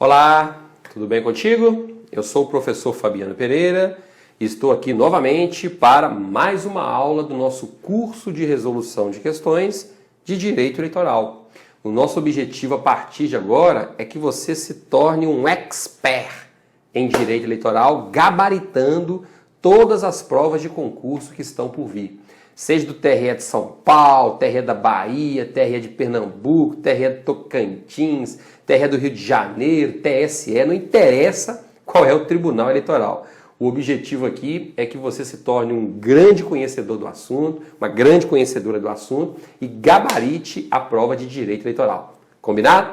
Olá, tudo bem contigo? Eu sou o professor Fabiano Pereira e estou aqui novamente para mais uma aula do nosso curso de resolução de questões de direito eleitoral. O nosso objetivo a partir de agora é que você se torne um expert em direito eleitoral, gabaritando todas as provas de concurso que estão por vir. Seja do TRE de São Paulo, TRE da Bahia, TRE de Pernambuco, TRE de Tocantins, TRE do Rio de Janeiro, TSE, não interessa qual é o tribunal eleitoral. O objetivo aqui é que você se torne um grande conhecedor do assunto, uma grande conhecedora do assunto e gabarite a prova de direito eleitoral. Combinado?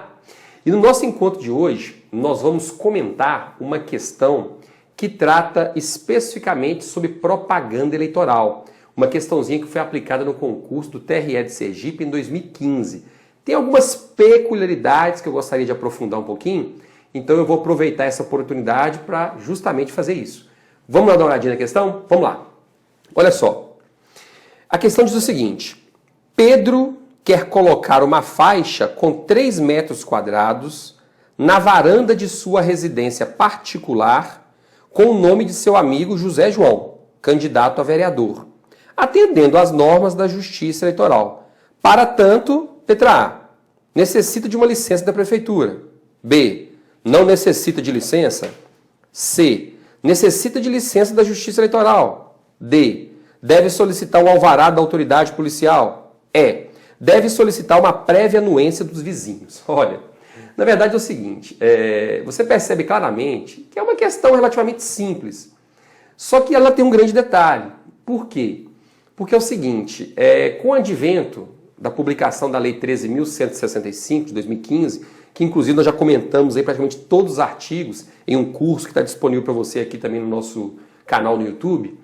E no nosso encontro de hoje, nós vamos comentar uma questão que trata especificamente sobre propaganda eleitoral. Uma questãozinha que foi aplicada no concurso do TRE de Sergipe em 2015. Tem algumas peculiaridades que eu gostaria de aprofundar um pouquinho, então eu vou aproveitar essa oportunidade para justamente fazer isso. Vamos lá dar uma olhadinha na questão? Vamos lá. Olha só. A questão diz o seguinte: Pedro quer colocar uma faixa com 3 metros quadrados na varanda de sua residência particular com o nome de seu amigo José João, candidato a vereador, atendendo às normas da Justiça Eleitoral. Para tanto, letra A, necessita de uma licença da Prefeitura. B, não necessita de licença. C, necessita de licença da Justiça Eleitoral. D, deve solicitar um alvará da autoridade policial. E, deve solicitar uma prévia anuência dos vizinhos. Olha, na verdade é o seguinte, você percebe claramente que é uma questão relativamente simples, só que ela tem um grande detalhe. Por quê? Porque é o seguinte, com o advento da publicação da Lei 13.165 de 2015, que inclusive nós já comentamos aí praticamente todos os artigos em um curso que está disponível para você aqui também no nosso canal no YouTube,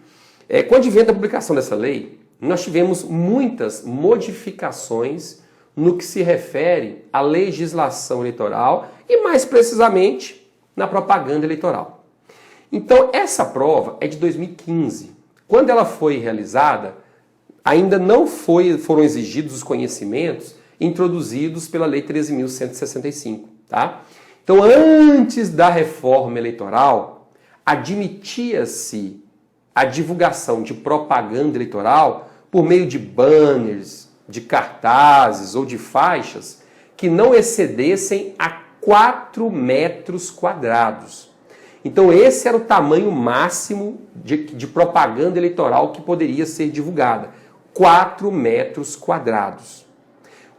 com o advento da publicação dessa lei, nós tivemos muitas modificações no que se refere à legislação eleitoral e mais precisamente na propaganda eleitoral. Então essa prova é de 2015. Quando ela foi realizada, ainda não foram exigidos os conhecimentos introduzidos pela Lei 13.165, tá? Então, antes da reforma eleitoral, admitia-se a divulgação de propaganda eleitoral por meio de banners, de cartazes ou de faixas que não excedessem a 4 metros quadrados. Então esse era o tamanho máximo de propaganda eleitoral que poderia ser divulgada, 4 metros quadrados.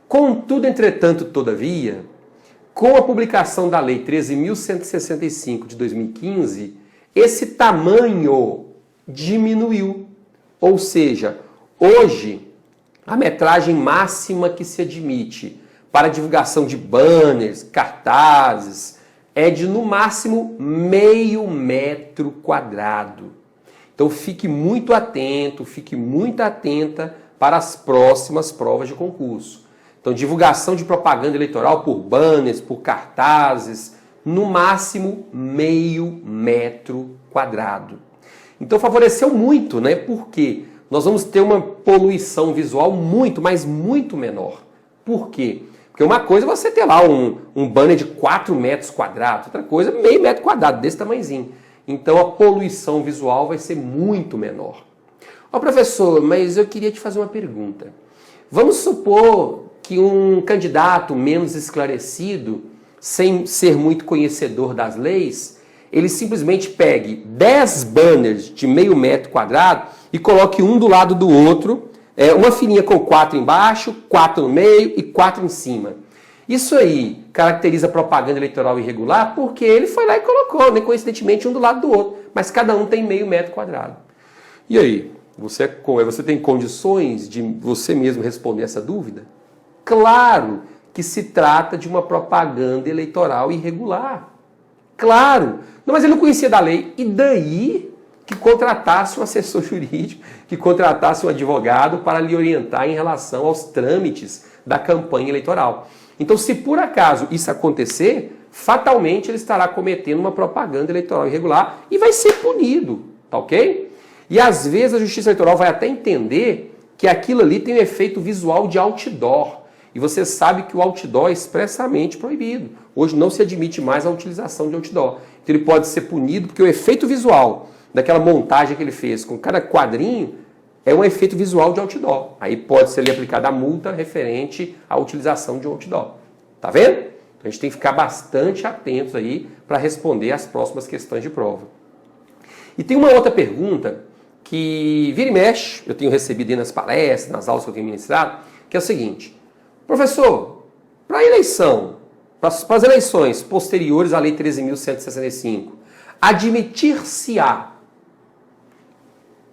Contudo, entretanto, todavia, com a publicação da Lei 13.165 de 2015, esse tamanho diminuiu. Ou seja, hoje, a metragem máxima que se admite para divulgação de banners, cartazes, é de no máximo meio metro quadrado. Então fique muito atento, fique muito atenta para as próximas provas de concurso. Então divulgação de propaganda eleitoral por banners, por cartazes, no máximo meio metro quadrado. Então favoreceu muito, né? Porque nós vamos ter uma poluição visual muito, mas muito menor. Por quê? Porque uma coisa é você ter lá um banner de 4 metros quadrados, outra coisa é meio metro quadrado, desse tamanhozinho. Então a poluição visual vai ser muito menor. Ó, professor, mas eu queria te fazer uma pergunta. Vamos supor que um candidato menos esclarecido, sem ser muito conhecedor das leis, ele simplesmente pegue 10 banners de meio metro quadrado e coloque um do lado do outro, uma filinha com 4 embaixo, 4 no meio e 4 em cima. Isso aí caracteriza propaganda eleitoral irregular porque ele foi lá e colocou, né, coincidentemente, um do lado do outro. Mas cada um tem meio metro quadrado. E aí, você tem condições de você mesmo responder essa dúvida? Claro que se trata de uma propaganda eleitoral irregular. Claro! Não, mas ele não conhecia da lei. E daí que contratasse um assessor jurídico, que contratasse um advogado para lhe orientar em relação aos trâmites da campanha eleitoral. Então, se por acaso isso acontecer, fatalmente ele estará cometendo uma propaganda eleitoral irregular e vai ser punido, tá ok? E às vezes a Justiça Eleitoral vai até entender que aquilo ali tem um efeito visual de outdoor. E você sabe que o outdoor é expressamente proibido. Hoje não se admite mais a utilização de outdoor. Então ele pode ser punido porque o efeito visual daquela montagem que ele fez com cada quadrinho é um efeito visual de outdoor. Aí pode ser aplicada a multa referente à utilização de outdoor. Tá vendo? Então a gente tem que ficar bastante atentos aí para responder as próximas questões de prova. E tem uma outra pergunta que vira e mexe, eu tenho recebido aí nas palestras, nas aulas que eu tenho ministrado, que é o seguinte: professor, para a eleição, para as eleições posteriores à Lei 13.165, admitir-se-á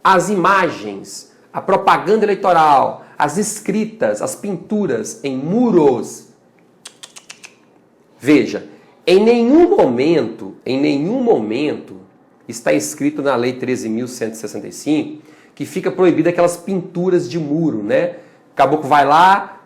as imagens, a propaganda eleitoral, as escritas, as pinturas em muros? Veja, em nenhum momento está escrito na Lei 13.165 que fica proibida aquelas pinturas de muro, né? O caboclo vai lá,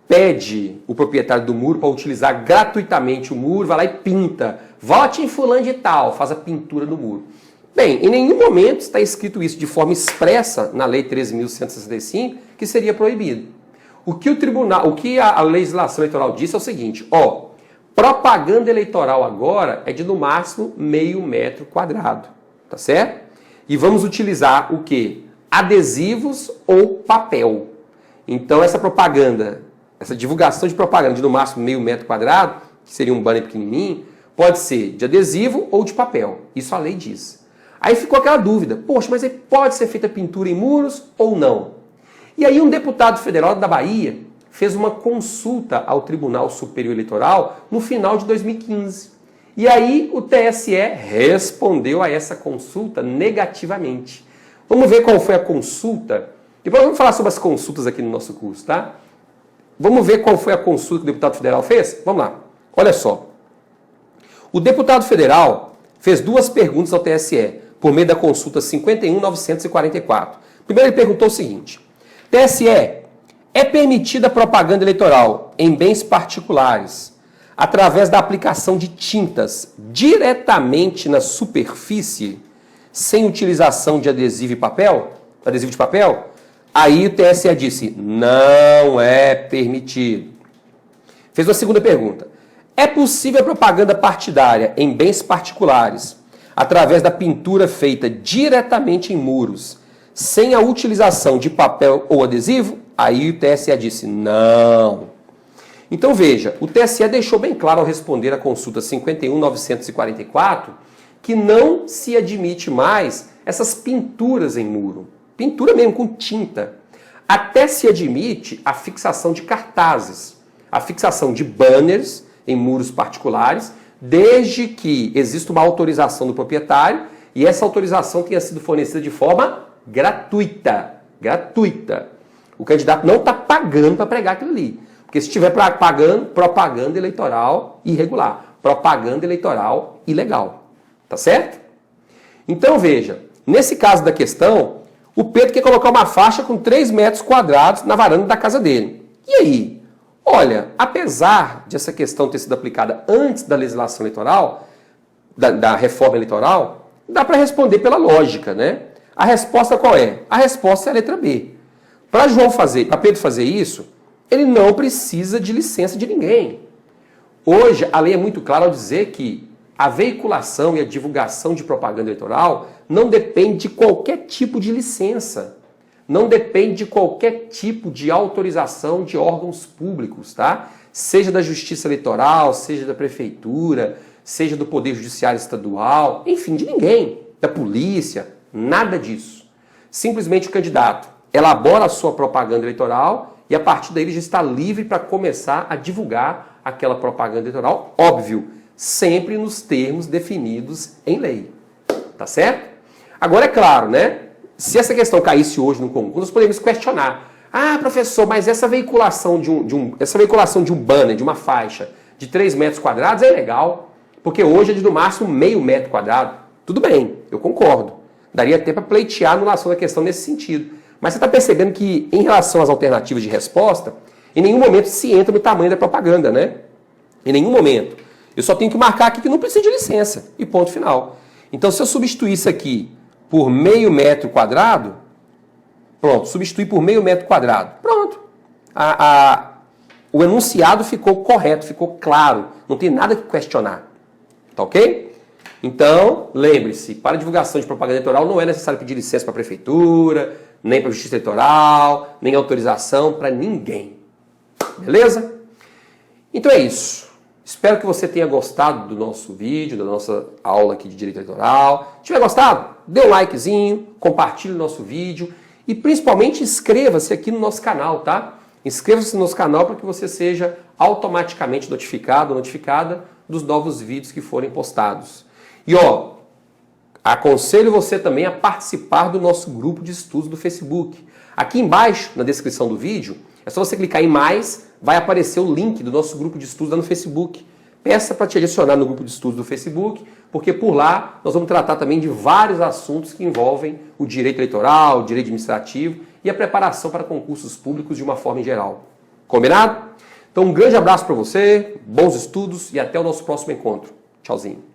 pede o proprietário do muro para utilizar gratuitamente o muro, vai lá e pinta. Vote em fulano de tal, faz a pintura no muro. Bem, em nenhum momento está escrito isso de forma expressa na Lei 13.165 que seria proibido. O que a legislação eleitoral disse é o seguinte: propaganda eleitoral agora é de no máximo meio metro quadrado, tá certo? E vamos utilizar o quê? Adesivos ou papel. Então essa propaganda, essa divulgação de propaganda de no máximo meio metro quadrado, que seria um banner pequenininho, pode ser de adesivo ou de papel. Isso a lei diz. Aí ficou aquela dúvida: poxa, mas pode ser feita pintura em muros ou não? E aí um deputado federal da Bahia fez uma consulta ao Tribunal Superior Eleitoral no final de 2015. E aí o TSE respondeu a essa consulta negativamente. Vamos ver qual foi a consulta. Depois vamos falar sobre as consultas aqui no nosso curso, tá? Vamos ver qual foi a consulta que o deputado federal fez? Vamos lá. Olha só. O deputado federal fez duas perguntas ao TSE por meio da consulta 51.944. Primeiro ele perguntou o seguinte: TSE, é permitida propaganda eleitoral em bens particulares através da aplicação de tintas diretamente na superfície, sem utilização de adesivo de papel? Aí o TSE disse: não é permitido. Fez uma segunda pergunta: é possível a propaganda partidária em bens particulares através da pintura feita diretamente em muros, sem a utilização de papel ou adesivo? Aí o TSE disse: não. Então veja, o TSE deixou bem claro ao responder a consulta 51.944 que não se admite mais essas pinturas em muro. Pintura mesmo, com tinta. Até se admite a fixação de cartazes, a fixação de banners em muros particulares, desde que exista uma autorização do proprietário e essa autorização tenha sido fornecida de forma gratuita. O candidato não está pagando para pregar aquilo ali. Porque se estiver pagando, propaganda eleitoral irregular, propaganda eleitoral ilegal. Tá certo? Então veja, nesse caso da questão, o Pedro quer colocar uma faixa com 3 metros quadrados na varanda da casa dele. E aí? Olha, apesar de essa questão ter sido aplicada antes da legislação eleitoral, da reforma eleitoral, dá para responder pela lógica, né? A resposta qual é? A resposta é a letra B. Para Pedro fazer isso, ele não precisa de licença de ninguém. Hoje, a lei é muito clara ao dizer que a veiculação e a divulgação de propaganda eleitoral não depende de qualquer tipo de licença. Não depende de qualquer tipo de autorização de órgãos públicos, tá? Seja da Justiça Eleitoral, seja da Prefeitura, seja do Poder Judiciário Estadual, enfim, de ninguém, da polícia, nada disso. Simplesmente o candidato elabora a sua propaganda eleitoral e a partir daí ele já está livre para começar a divulgar aquela propaganda eleitoral, óbvio, sempre nos termos definidos em lei. Tá certo? Agora é claro, né? Se essa questão caísse hoje no concurso, nós podemos questionar. Ah, professor, mas essa veiculação de um banner, de uma faixa de 3 metros quadrados é legal, porque hoje é de no máximo meio metro quadrado. Tudo bem, eu concordo. Daria até para pleitear a anulação da questão nesse sentido. Mas você está percebendo que, em relação às alternativas de resposta, em nenhum momento se entra no tamanho da propaganda, né? Em nenhum momento. Eu só tenho que marcar aqui que não precisa de licença. E ponto final. Então, se eu substituir isso aqui por meio metro quadrado, pronto, substituir por meio metro quadrado. Pronto. o enunciado ficou correto, ficou claro, não tem nada que questionar. Tá ok? Então, lembre-se, para divulgação de propaganda eleitoral não é necessário pedir licença para a prefeitura, nem para a justiça eleitoral, nem autorização para ninguém. Beleza? Então é isso. Espero que você tenha gostado do nosso vídeo, da nossa aula aqui de direito eleitoral. Se tiver gostado, dê um likezinho, compartilhe o nosso vídeo e principalmente inscreva-se aqui no nosso canal, tá? Inscreva-se no nosso canal para que você seja automaticamente notificado ou notificada dos novos vídeos que forem postados. E ó, aconselho você também a participar do nosso grupo de estudos do Facebook. Aqui embaixo, na descrição do vídeo, é só você clicar em mais, vai aparecer o link do nosso grupo de estudos lá no Facebook. Peça para te adicionar no grupo de estudos do Facebook, porque por lá nós vamos tratar também de vários assuntos que envolvem o direito eleitoral, o direito administrativo e a preparação para concursos públicos de uma forma em geral. Combinado? Então um grande abraço para você, bons estudos e até o nosso próximo encontro. Tchauzinho.